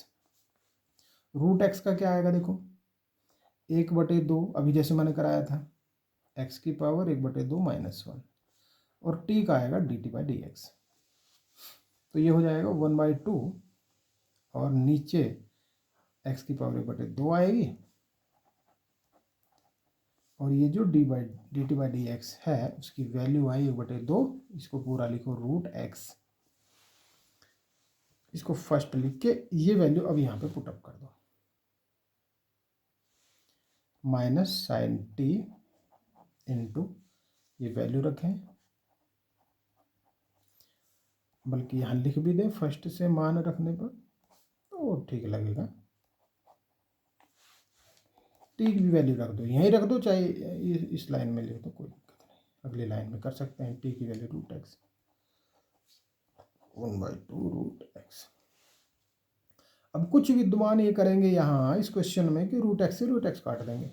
√x का क्या आएगा, देखो 1/2, अभी जैसे मैंने कराया था, x की पावर 1/2 -1, और t का आएगा dt/dx। तो ये हो जाएगा 1/2, और नीचे x की पावर 1/2 आएगी, और ये जो dt/dx है उसकी वैल्यू आई 1/2, इसको पूरा लिखो √x, इसको फर्स्ट लिख के ये वैल्यू अब यहाँ पे पुटअप कर दो, माइनस साइन t इंटू ये वैल्यू रखें, बल्कि यहाँ लिख भी दें फर्स्ट से मान रखने पर तो ठीक लगेगा। टी की भी वैल्यू रख दो, यहीं रख दो, चाहे इस लाइन में लिख दो, कोई दिक्कत नहीं, अगली लाइन में कर सकते हैं। टी की वैल्यू √x, 1/2 √x। अब कुछ विद्वान ये करेंगे यहाँ इस क्वेश्चन में कि √x से √x काट देंगे,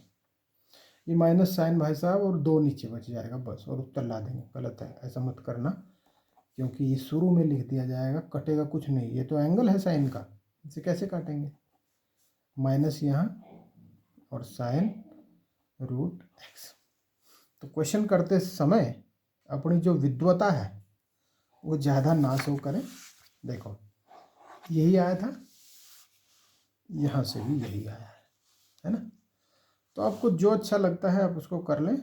ये माइनस साइन भाई साहब और 2 नीचे बच जाएगा बस, और उत्तर ला देंगे। गलत है, ऐसा मत करना, क्योंकि ये शुरू में लिख दिया जाएगा, कटेगा कुछ नहीं, ये तो एंगल है साइन का, इसे कैसे काटेंगे, माइनस यहाँ और साइन √x। तो क्वेश्चन करते समय अपनी जो विद्वता है वो ज़्यादा ना शो करें। देखो यही आया था, यहाँ से भी यही आया है ना। तो आपको जो अच्छा लगता है आप उसको कर लें,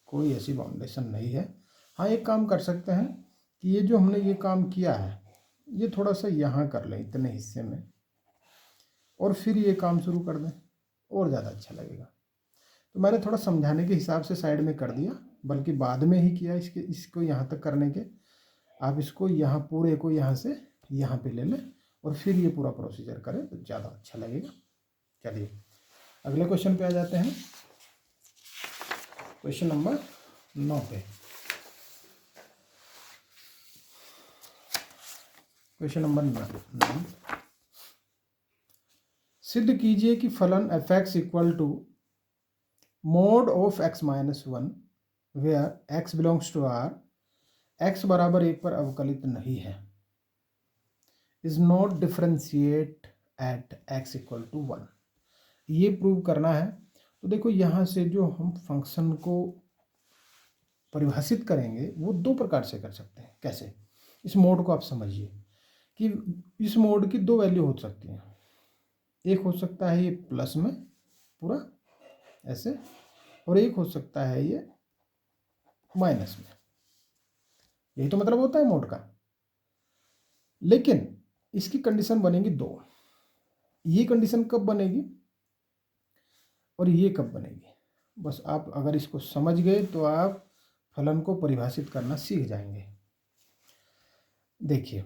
कोई ऐसी बाउंडेशन नहीं है। हाँ, एक काम कर सकते हैं कि ये जो हमने ये काम किया है ये थोड़ा सा यहाँ कर लें इतने हिस्से में, और फिर ये काम शुरू कर दें, और ज़्यादा अच्छा लगेगा। तो मैंने थोड़ा समझाने के हिसाब से साइड में कर दिया, बल्कि बाद में ही किया इसको यहाँ तक करने के। आप इसको यहाँ पूरे को यहाँ से यहाँ पे ले लें और फिर ये पूरा प्रोसीजर करें तो ज़्यादा अच्छा लगेगा। चलिए अगले क्वेश्चन पे आ जाते हैं, क्वेश्चन नंबर 9 पे। क्वेश्चन नंबर 9, सिद्ध कीजिए कि फलन f(x) equal to mod of x - 1 where x belongs to R, x बराबर 1 पर अवकलित नहीं है, is not differentiate at x equal to 1। ये प्रूव करना है। तो देखो यहाँ से जो हम फंक्शन को परिभाषित करेंगे वो दो प्रकार से कर सकते हैं। कैसे, इस मोड को आप समझिए कि इस मोड की दो वैल्यू हो सकती हैं। एक हो सकता है ये प्लस में पूरा ऐसे, और एक हो सकता है ये माइनस में। यही तो मतलब होता है मोड का। लेकिन इसकी कंडीशन बनेगी दो। ये कंडीशन कब बनेगी और ये कब बनेगी, बस आप अगर इसको समझ गए तो आप फलन को परिभाषित करना सीख जाएंगे। देखिए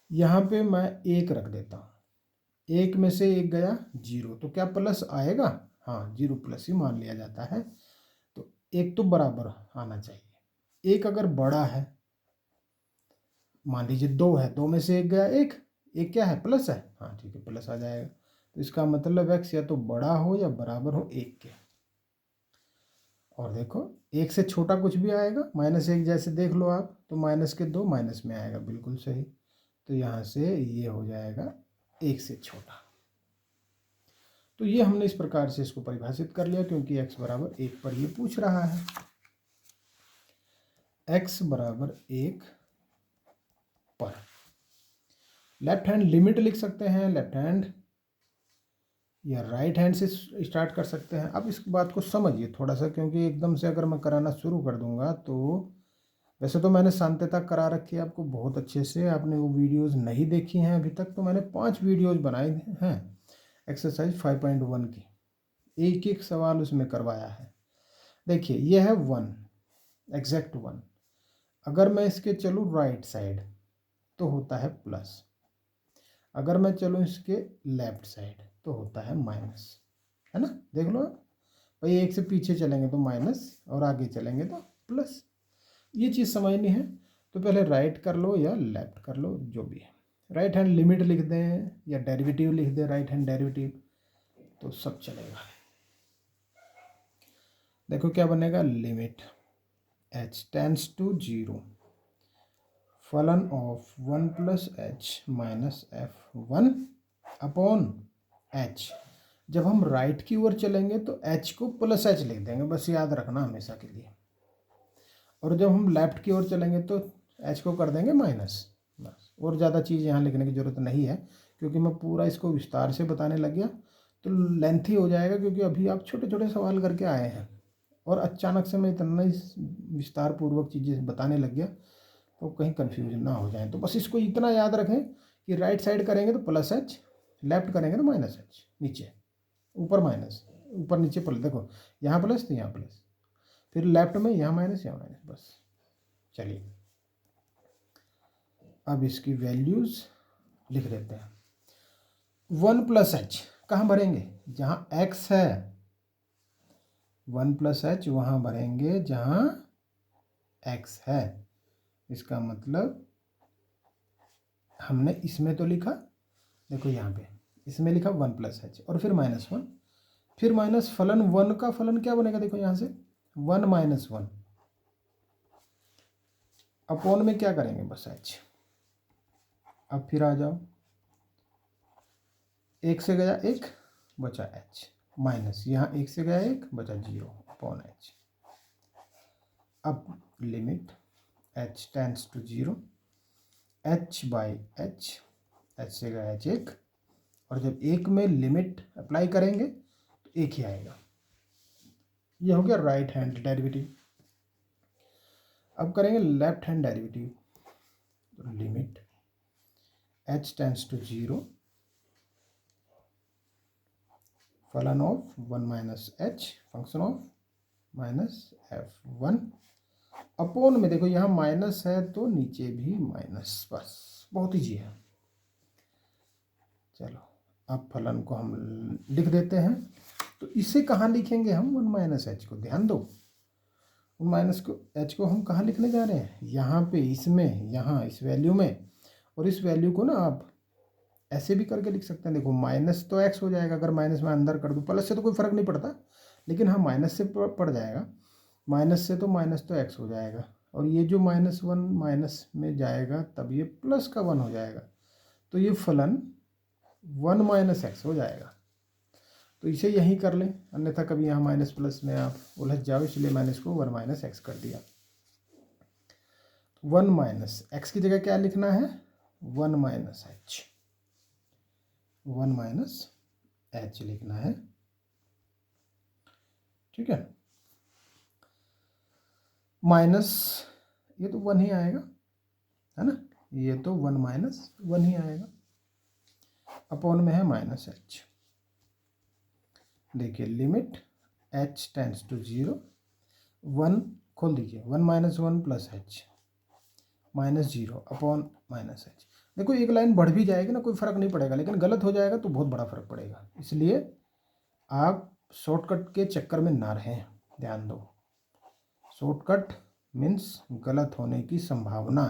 यहाँ पे मैं 1 रख देता हूँ, 1 में से 1 गया 0, तो क्या प्लस आएगा? हाँ, 0 प्लस ही मान लिया जाता है। तो 1 तो बराबर आना चाहिए। 1 अगर बड़ा है, मान लीजिए 2 है, 2 में से 1 गया 1, 1 क्या है? प्लस है। हाँ ठीक है, प्लस आ जाएगा। तो इसका मतलब x या तो बड़ा हो या बराबर हो 1 के। और देखो 1 से छोटा कुछ भी आएगा, -1 जैसे देख लो आप, तो माइनस के 2 माइनस में आएगा, बिल्कुल सही। तो यहाँ से ये हो जाएगा 1 से छोटा। तो ये हमने इस प्रकार से इसको परिभाषित कर लिया, क्योंकि x बराबर 1 पर ये पूछ रहा है। x बराबर 1 पर लेफ्ट हैंड लिमिट लिख सकते हैं, लेफ्ट हैंड या राइट हैंड से स्टार्ट कर सकते हैं। अब इस बात को समझिए थोड़ा सा, क्योंकि एकदम से अगर मैं कराना शुरू कर दूंगा तो, वैसे तो मैंने शांति तक करा रखी है आपको बहुत अच्छे से, आपने वो वीडियोस नहीं देखी हैं अभी तक, तो मैंने 5 वीडियोस बनाए हैं एक्सरसाइज 5.1 की, एक एक सवाल उसमें करवाया है। देखिए ये है 1, एग्जैक्ट 1। अगर मैं इसके चलूँ राइट साइड तो होता है प्लस, अगर मैं चलूँ इसके लेफ्ट साइड तो होता है माइनस, है ना? देख लो भाई, 1 से पीछे चलेंगे तो माइनस और आगे चलेंगे तो प्लस। ये चीज़ समझनी है तो पहले राइट कर लो या लेफ्ट कर लो, जो भी है। राइट हैंड लिमिट लिख दें या डेरिवेटिव लिख दें, राइट हैंड डेरिवेटिव, तो सब चलेगा। देखो क्या बनेगा, लिमिट h टेंड्स टू 0 फलन of 1 plus H minus f1 upon h। जब हम राइट की ओर चलेंगे तो h को प्लस h लिख देंगे, बस याद रखना हमेशा के लिए। और जब हम लेफ्ट की ओर चलेंगे तो h को कर देंगे माइनस, बस। और ज़्यादा चीज़ यहाँ लिखने की ज़रूरत नहीं है, क्योंकि मैं पूरा इसको विस्तार से बताने लग गया तो लेंथी हो जाएगा, क्योंकि अभी आप छोटे छोटे सवाल करके आए हैं और अचानक से मैं इतना ही विस्तार पूर्वक चीज़ें बताने लग गया तो कहीं कन्फ्यूजन ना हो जाए। तो बस इसको इतना याद रखें कि राइट साइड करेंगे तो प्लस एच, लेफ्ट करेंगे तो माइनस एच, नीचे ऊपर माइनस, ऊपर नीचे प्लस। देखो यहाँ प्लस तो यहाँ प्लस, फिर लेफ्ट में यहाँ माइनस यहाँ माइनस, बस। चलिए अब इसकी वैल्यूज़ लिख देते हैं। 1 प्लस एच कहाँ भरेंगे? जहाँ x है। 1 प्लस एच वहाँ भरेंगे जहाँ x है। इसका मतलब हमने इसमें तो लिखा, देखो यहाँ पे इसमें लिखा 1 प्लस एच और फिर -1, फिर माइनस फलन 1 का फलन क्या बनेगा? देखो यहाँ से 1 माइनस 1 अपॉन में क्या करेंगे? बस h। अब फिर आ जाओ, 1 से गया 1 बचा h, माइनस यहाँ 1 से गया 1 बचा 0 अपॉन h। अब limit h tends to 0 h by h, h से गया h 1, और जब 1 में लिमिट अप्लाई करेंगे तो 1 ही आएगा। ये हो गया राइट हैंड डेरिवेटिव। अब करेंगे लेफ्ट हैंड डेरिवेटिव, तो लिमिट h टेंड्स टू 0 फलन of 1 minus h function of minus f1 upon में, देखो यहाँ माइनस है तो नीचे भी माइनस, बस बहुत ईजी है। चलो अब फलन को हम लिख देते हैं। तो इसे कहाँ लिखेंगे हम? 1 माइनस एच को, ध्यान दो, 1 माइनस को एच को हम कहाँ लिखने जा रहे हैं? यहाँ पे, इसमें, यहाँ इस वैल्यू में। और इस वैल्यू को ना आप ऐसे भी करके लिख सकते हैं। देखो माइनस तो एक्स हो जाएगा, अगर माइनस में अंदर कर दूँ, प्लस से तो कोई फर्क नहीं पड़ता, लेकिन हाँ माइनस से पड़ जाएगा, माइनस से तो माइनस तो एक्स हो जाएगा, और ये जो -1 माइनस में जाएगा तब ये प्लस का 1 हो जाएगा, तो ये फलन 1 माइनस एक्स हो जाएगा। तो इसे यहीं कर लें, अन्यथा कभी यहाँ माइनस प्लस में आप उलझ जाओ, इसलिए मैंने इसको 1 माइनस एक्स कर दिया। 1 माइनस एक्स की जगह क्या लिखना है? 1 माइनस एच, 1 माइनस एच लिखना है, ठीक है। माइनस ये तो 1 ही आएगा, है ना, ये तो 1 माइनस 1 ही आएगा, अपॉन में है माइनस एच। देखिए लिमिट एच टेंस टू 0, 1 खोल दीजिए, 1 minus 1 plus H minus 0 upon minus H. देखो एक लाइन बढ़ भी जाएगी ना, कोई फर्क नहीं पड़ेगा, लेकिन गलत हो जाएगा तो बहुत बड़ा फर्क पड़ेगा। इसलिए आप शॉर्टकट के चक्कर में ना रहें, ध्यान दो। शॉर्टकट मीन्स गलत होने की संभावना।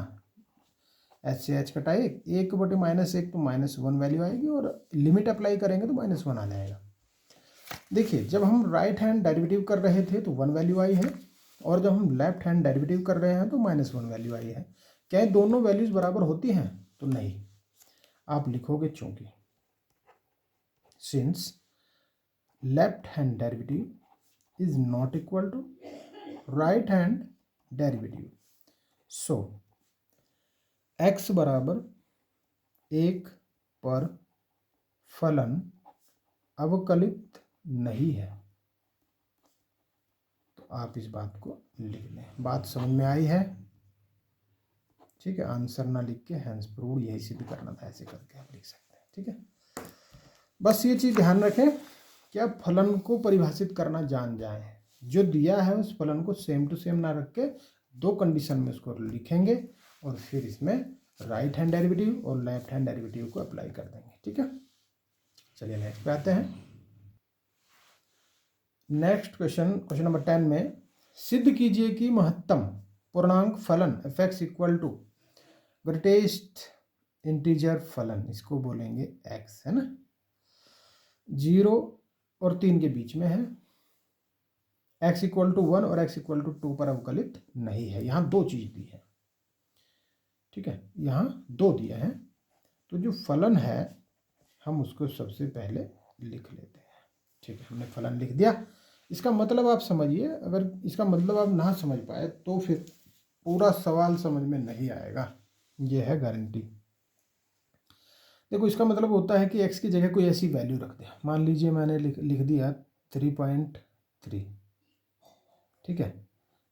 एच से एच कटाए, 1/-1 तो -1 वैल्यू आएगी, और लिमिट अप्लाई करेंगे तो -1 आ जाएगा। देखिए जब हम राइट हैंड डेरिवेटिव कर रहे थे तो 1 वैल्यू आई है, और जब हम लेफ्ट हैंड डेरिवेटिव कर रहे हैं तो -1 वैल्यू आई है। क्या ये दोनों वैल्यूज बराबर होती हैं? तो नहीं। आप लिखोगे चूंकि since left hand derivative is not equal to right hand derivative, so x बराबर 1 पर फलन अवकलित नहीं है। तो आप इस बात को लिख लें। बात समझ में आई है? ठीक है, आंसर ना लिख के हैंस प्रूव्ड यही से भी करना था, ऐसे करके आप लिख सकते हैं। ठीक है, बस ये चीज़ ध्यान रखें कि आप फलन को परिभाषित करना जान जाएं। जो दिया है उस फलन को सेम टू सेम ना रख के 2 कंडीशन में उसको लिखेंगे, और फिर इसमें राइट हैंड डेरिवेटिव और लेफ्ट हैंड डेरिवेटिव को अप्लाई कर देंगे। ठीक है, चलिए नेक्स्ट पे आते हैं। नेक्स्ट क्वेश्चन नंबर 10 में सिद्ध कीजिए कि महत्तम पूर्णांक फलन f(x) equal to greatest integer फलन, इसको बोलेंगे x, है ना, 0 और 3 के बीच में है, x इक्वल टू 1 और x इक्वल टू 2 पर अवकलित नहीं है। यहाँ 2 चीज दी है। ठीक है, यहाँ 2 दिया है, तो जो फलन है हम उसको सबसे पहले लिख लेते हैं। ठीक है, हमने फलन लिख दिया। इसका मतलब आप समझिए, अगर इसका मतलब आप ना समझ पाए तो फिर पूरा सवाल समझ में नहीं आएगा, ये है गारंटी। देखो इसका मतलब होता है कि x की जगह कोई ऐसी वैल्यू रख दे। मान लीजिए मैंने लिख दिया 3.3। ठीक है,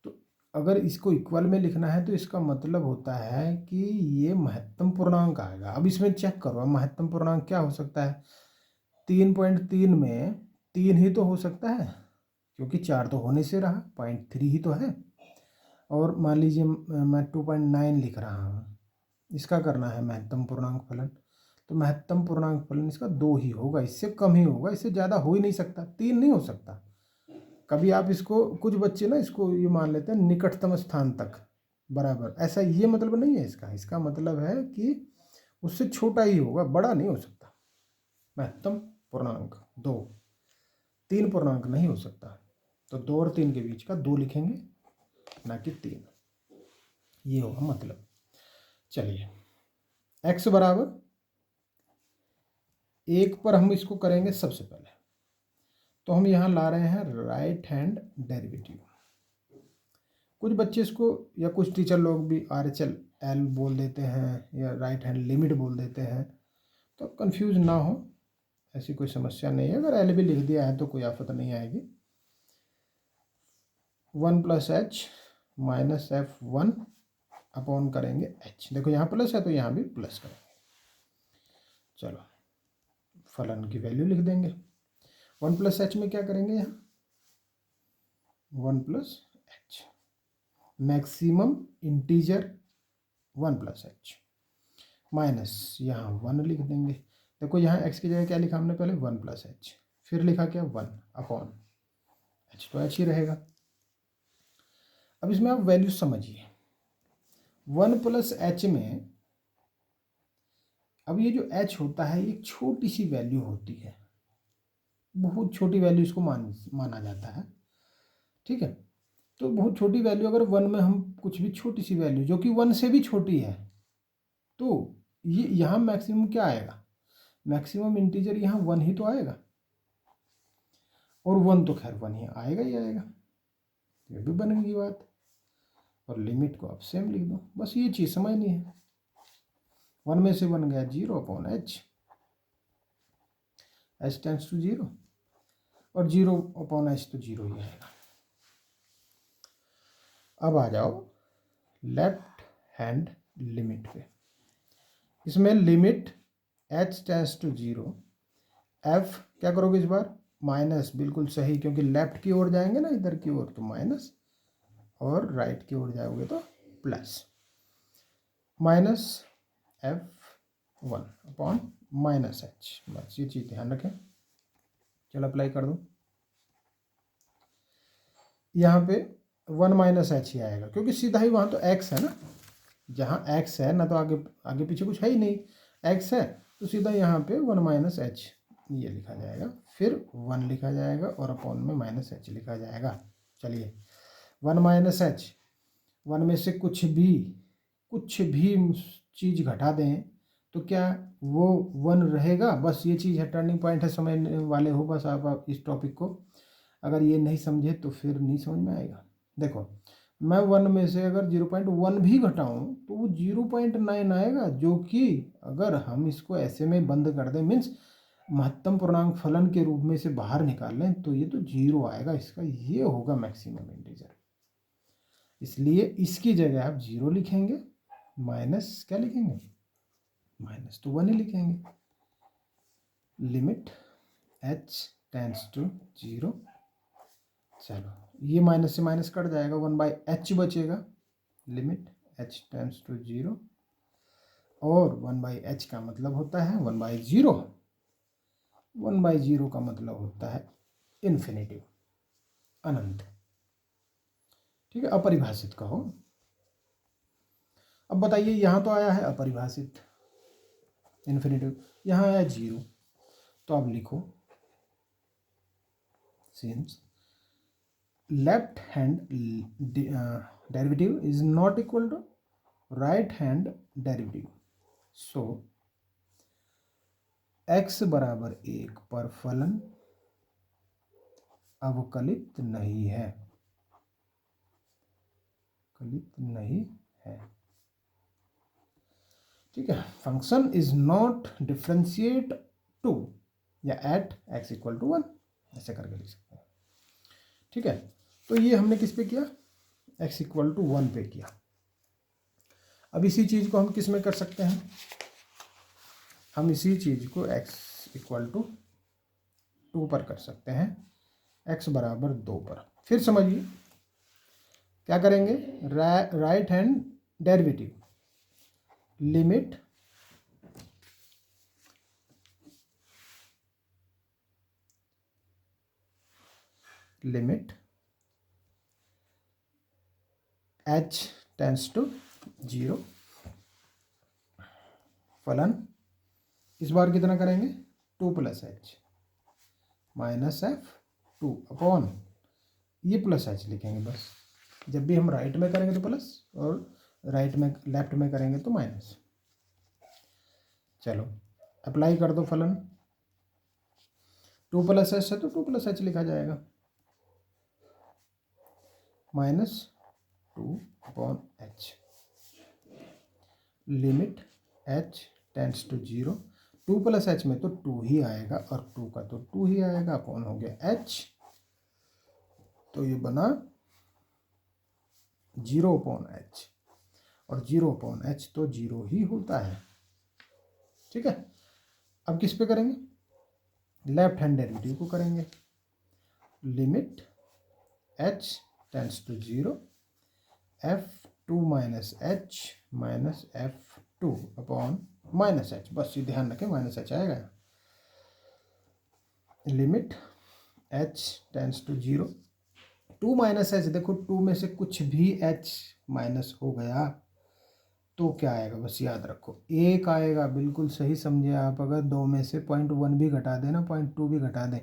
तो अगर इसको इक्वल में लिखना है तो इसका मतलब होता है कि ये महत्तम पूर्णांक आएगा। अब इसमें चेक करो, महत्तम पूर्णांक क्या हो सकता है? 3.3 में 3 ही तो हो सकता है, क्योंकि 4 तो होने से रहा, 0.3 ही तो है। और मान लीजिए मैं 2.9 लिख रहा हूँ, इसका करना है महत्तम पूर्णांक फलन, तो महत्तम पूर्णांक फलन इसका 2 ही होगा, इससे कम ही होगा, इससे ज़्यादा हो ही नहीं सकता, 3 नहीं हो सकता। कभी आप इसको, कुछ बच्चे ना इसको ये मान लेते हैं निकटतम स्थान तक बराबर, ऐसा ये मतलब नहीं है इसका। इसका मतलब है कि उससे छोटा ही होगा, बड़ा नहीं हो सकता। महत्तम पूर्णांक 2, 3 पूर्णांक नहीं हो सकता, तो 2 और 3 के बीच का 2 लिखेंगे, ना कि 3, ये होगा मतलब। चलिए x बराबर 1 पर हम इसको करेंगे सबसे पहले, तो हम यहाँ ला रहे हैं राइट हैंड डेरिवेटिव। कुछ बच्चे इसको, या कुछ टीचर लोग भी RHL बोल देते हैं या राइट हैंड लिमिट बोल देते हैं, तो कंफ्यूज ना हो, ऐसी कोई समस्या नहीं है। अगर एल भी लिख दिया है तो कोई आफत नहीं आएगी। 1 + h माइनस f1 अपॉन करेंगे h। देखो यहाँ प्लस है तो यहाँ भी प्लस करेंगे। चलो फलन की वैल्यू लिख देंगे। 1 + h में क्या करेंगे, यहाँ 1 + h, maximum integer 1 + h, minus यहाँ 1 लिख देंगे। देखो यहाँ x की जगह क्या लिखा हमने पहले, 1 + h, फिर लिखा क्या 1 अपॉन h, तो h ही रहेगा। अब इसमें आप वैल्यू समझिए, 1 + h में अब ये जो h होता है एक छोटी सी वैल्यू होती है, बहुत छोटी वैल्यू इसको माना जाता है। ठीक है, तो बहुत छोटी वैल्यू, अगर 1 में हम कुछ भी छोटी सी वैल्यू जो कि 1 से भी छोटी है, तो ये यहाँ मैक्सिमम क्या आएगा, मैक्सिमम इंटीजर यहाँ 1 ही तो आएगा, और 1 तो खैर 1 ही आएगा ही आएगा, ये भी बनेगी बात। और लिमिट को आप सेम लिख दो, बस ये चीज़ समझनी है। 1 में से 1 गया 0 upon h, h tends to 0, और 0 अपॉन h तो 0 ही आएगा। अब आ जाओ लेफ्ट हैंड लिमिट पे। इसमें limit h tends to 0, f क्या करोगे इस बार, माइनस, बिल्कुल सही, क्योंकि लेफ्ट की ओर जाएंगे ना इधर की ओर तो माइनस, और राइट की ओर जाओगे तो plus. Minus F1 upon minus H, बस ये चीज़ ध्यान रखें। चलो अप्लाई कर दो। यहाँ पे 1 माइनस एच ही आएगा, क्योंकि सीधा ही वहाँ तो x है ना, जहाँ x है ना तो आगे आगे पीछे कुछ है ही नहीं, x है तो सीधा यहाँ पे 1 माइनस एच ये लिखा जाएगा, फिर 1 लिखा जाएगा और अपॉन में माइनस एच लिखा जाएगा। चलिए 1 माइनस एच, 1 में से कुछ भी चीज़ घटा दें तो क्या वो 1 रहेगा। बस ये चीज़ है, टर्निंग पॉइंट है, समझने वाले हो बस आप इस टॉपिक को। अगर ये नहीं समझे तो फिर नहीं समझ में आएगा। देखो मैं 1 में से अगर 0.1 भी घटाऊं तो वो 0.9 आएगा, जो कि अगर हम इसको ऐसे में बंद कर दें, मीन्स महत्तम पूर्णांक फलन के रूप में से बाहर निकाल लें, तो ये तो 0 आएगा इसका, ये होगा मैक्सिमम इंटीजर। इसलिए इसकी जगह आप 0 लिखेंगे, माइनस क्या लिखेंगे, माइनस तो 1 ही लिखेंगे। लिमिट h टेंड्स टू 0, चलो ये माइनस से माइनस कट जाएगा, 1/h बचेगा। लिमिट h टेंड्स टू 0, और 1/h का मतलब होता है 1/0, 1/0 का मतलब होता है इन्फिनिटिव, अनंत। ठीक है, अपरिभाषित कहो। अब बताइए यहाँ तो आया है अपरिभाषित इन्फिनिटिव, यहाँ आया 0, तो अब लिखो since left hand derivative is not equal to right hand derivative, so x बराबर 1 पर फलन अवकलित नहीं है, कलित नहीं है। ठीक है, function is not differentiate to या एट x इक्वल टू 1, ऐसे करके लिख सकते हैं। ठीक है, तो ये हमने किस पे किया, x इक्वल टू 1 पे किया। अब इसी चीज़ को हम किस में कर सकते हैं, हम इसी चीज़ को x इक्वल टू 2 पर कर सकते हैं, x बराबर 2 पर। फिर समझिए क्या करेंगे, right hand derivative, limit h tends to 0, फलन इस बार कितना करेंगे, 2 प्लस एच माइनस F2 अपॉन ये प्लस एच लिखेंगे बस। जब भी हम राइट में करेंगे तो प्लस, और राइट में लेफ्ट में करेंगे तो माइनस। चलो अप्लाई कर दो फलन, 2 प्लस एच है तो 2 प्लस एच लिखा जाएगा, minus 2 upon H, limit h tends to 0, 2 plus H में तो 2 ही आएगा, और 2 का तो 2 ही आएगा, अपॉन हो गया h, तो ये बना 0 अपॉन h, और 0 अपॉन h तो 0 ही होता है। ठीक है, अब किस पे करेंगे, लेफ्ट हैंड डेरिवेटिव को करेंगे, limit h tends to 0, F2 minus h minus F2 upon minus h, बस ये ध्यान रखें माइनस h आएगा। Limit h tends to 0, 2 minus H, देखो 2 में से कुछ भी h माइनस हो गया तो क्या आएगा, बस याद रखो 1 आएगा, बिल्कुल सही समझे आप। अगर 2 में से 0.1 भी घटा दें ना, 0.2 भी घटा दें,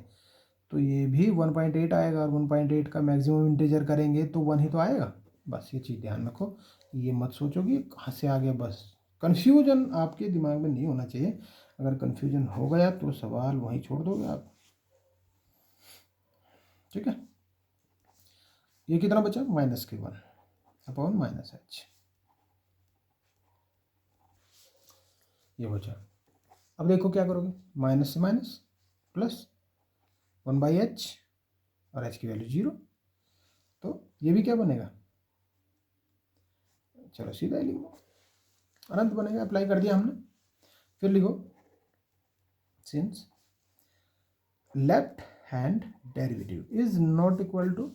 तो ये भी 1.8 आएगा, और 1.8 का मैक्सिमम इंटीजर करेंगे तो 1 ही तो आएगा। बस ये चीज़ ध्यान रखो, ये मत सोचो कि कहाँ से आ गया, बस कन्फ्यूजन आपके दिमाग में नहीं होना चाहिए। अगर कन्फ्यूजन हो गया तो सवाल वहीं छोड़ दोगे आप। ठीक है, ये कितना बचा, माइनस के 1 अपॉन माइनस एच, ये बचा। अब देखो क्या करोगे, माइनस से माइनस प्लस 1/h, और h की वैल्यू 0, तो ये भी क्या बनेगा, चलो सीधा ही लिखो, अनंत बनेगा। अप्लाई कर दिया हमने, फिर लिखो since left hand derivative is not equal to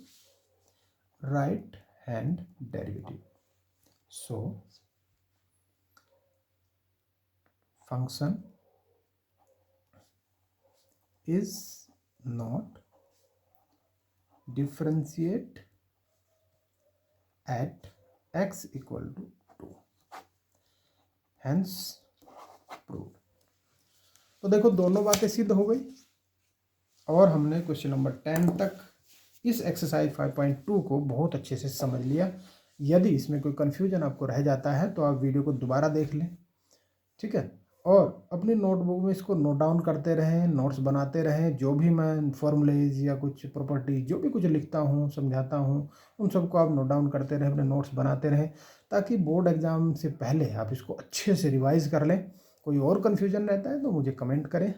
right hand derivative. So function is not differentiate at x equal to 2, hence proved. तो देखो दोनों बातें सिद्ध हो गई और हमने क्वेश्चन नंबर 10 तक इस एक्सरसाइज 5.2 को बहुत अच्छे से समझ लिया। यदि इसमें कोई कन्फ्यूजन आपको रह जाता है तो आप वीडियो को दोबारा देख लें, ठीक है, और अपनी नोटबुक में इसको नोट डाउन करते रहें, नोट्स बनाते रहें। जो भी मैं फॉर्मूलेज या कुछ प्रॉपर्टी जो भी कुछ लिखता हूँ, समझाता हूँ, उन सबको आप नोट डाउन करते रहें, अपने नोट्स बनाते रहें, ताकि बोर्ड एग्ज़ाम से पहले आप इसको अच्छे से रिवाइज़ कर लें। कोई और कन्फ्यूजन रहता है तो मुझे कमेंट करें।